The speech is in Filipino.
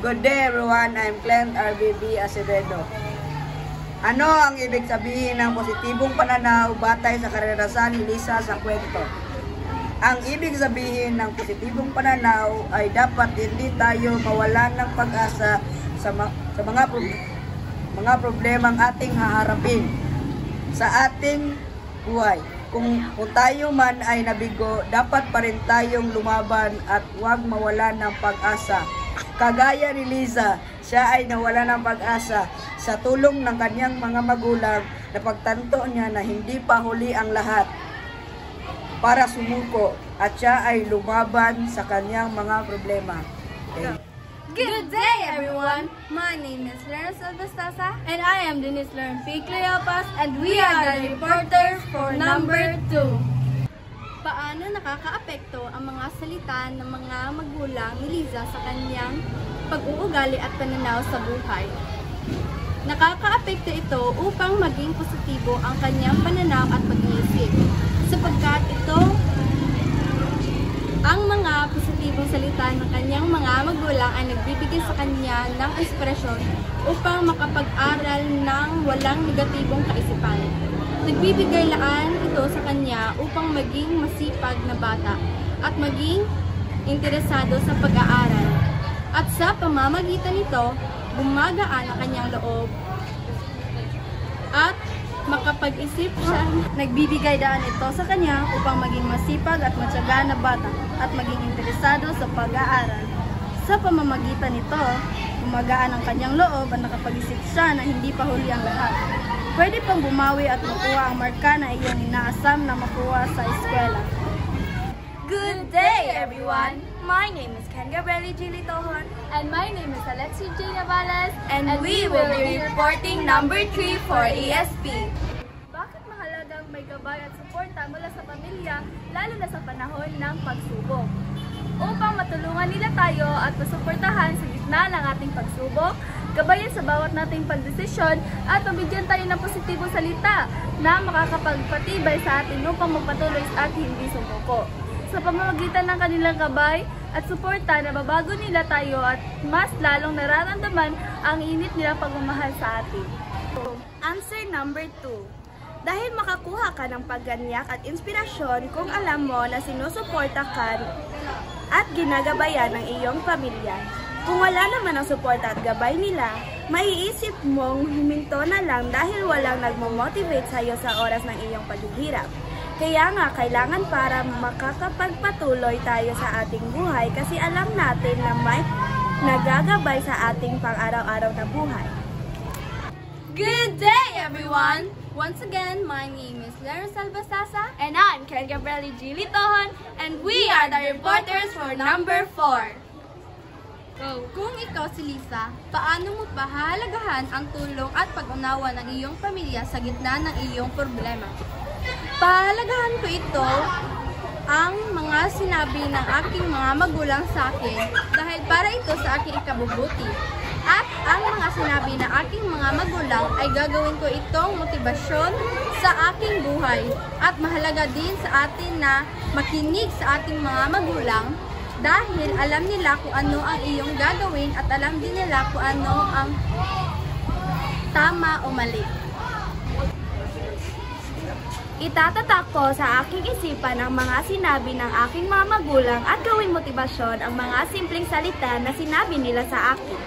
Good day everyone, I'm Clint RBB Acevedo. Ano ang ibig sabihin ng positibong pananaw batay sa karanasan ni Lisa sa kwento? Ang ibig sabihin ng positibong pananaw ay dapat hindi tayo mawalan ng pag-asa sa mga problemang ating haharapin sa ating buhay. Kung tayo man ay nabigo, dapat pa rin tayong lumaban at huwag mawalan ng pag-asa. Kagaya ni Lisa, siya ay nawala ng pag-asa sa tulong ng kanyang mga magulang na pagtanto niya na hindi pa huli ang lahat para sumuko at siya ay lumaban sa kanyang mga problema. Okay. Good day everyone! My name is Lerna Salvestasa and I am Denise Lern P. Cleopas and we are the reporters for number 2. Paano nakakaapekto ang mga salita ng mga magulang ni Liza sa kanyang pag-uugali at pananaw sa buhay? Nakakaapekto ito upang maging positibo ang kanyang pananaw at pag-iisip, sapagkat ito ang mga positibong salita ng kanyang mga magulang ay nagbibigay sa kanya ng inspirasyon upang makapag-aral ng walang negatibong kaisipan. Nagbibigay laan ito sa kanya upang maging masipag na bata at maging interesado sa pag-aaral. At sa pamamagitan nito, gumagaan ang kanyang loob at makapag-isip siya. Nagbibigay daan ito sa kanya upang maging masipag at matyaga na bata at maging interesado sa pag-aaral. Sa pamamagitan nito, gumagaan ang kanyang loob at nakapag-isip siya na hindi pa huli ang lahat. Pwede pang bumawi at makuha ang marka na iyong inaasam na makuha sa eskwela. Good day, everyone! My name is Ken Gabrieli G. Litohon. And my name is Alexi J. Navales. And we will be reporting number 3 for ESP. Bakit mahalagang may gabay at suporta mula sa pamilya, lalo na sa panahon ng pagsubok? Upang matulungan nila tayo at masuportahan sa gitna ng ating pagsubok, gabayan sa bawat nating pagdesisyon at mabigyan tayo ng positibong salita na makakapagpatibay sa atin upang magpatuloy at hindi sumuko. Sa pamamagitan ng kanilang gabay at suporta, nababago nila tayo at mas lalong nararamdaman ang init nilang pagmamahal sa atin. Answer number 2. Dahil makakuha ka ng pagganyak at inspirasyon kung alam mo na sinusuporta ka at ginagabayan ng iyong pamilya. Kung wala naman ang suporta at gabay nila, maiisip mong huminto na lang dahil walang nagmo-motivate sa iyo sa oras ng iyong paghihirap. Kaya nga, kailangan para makakapagpatuloy tayo sa ating buhay kasi alam natin na may nagagabay sa ating pang-araw-araw na buhay. Good day, everyone! Once again, my name is Lerna Salvestasa. And I'm Ken Gabrieli G. Litohon. And we are the reporters for number 4. So, kung ikaw si Lisa, paano mo pahalagahan ang tulong at pag-unawa ng iyong pamilya sa gitna ng iyong problema? Pahalagahan ko ito ang mga sinabi ng aking mga magulang sa akin dahil para ito sa aking ikabubuti. At ang mga sinabi ng aking mga magulang ay gagawin ko itong motibasyon sa aking buhay. At mahalaga din sa atin na makinig sa ating mga magulang dahil alam nila kung ano ang iyong gagawin at alam din nila kung ano ang tama o mali. Itatatak ko sa aking isipan ang mga sinabi ng aking mga magulang at gawing motibasyon ang mga simpleng salita na sinabi nila sa akin.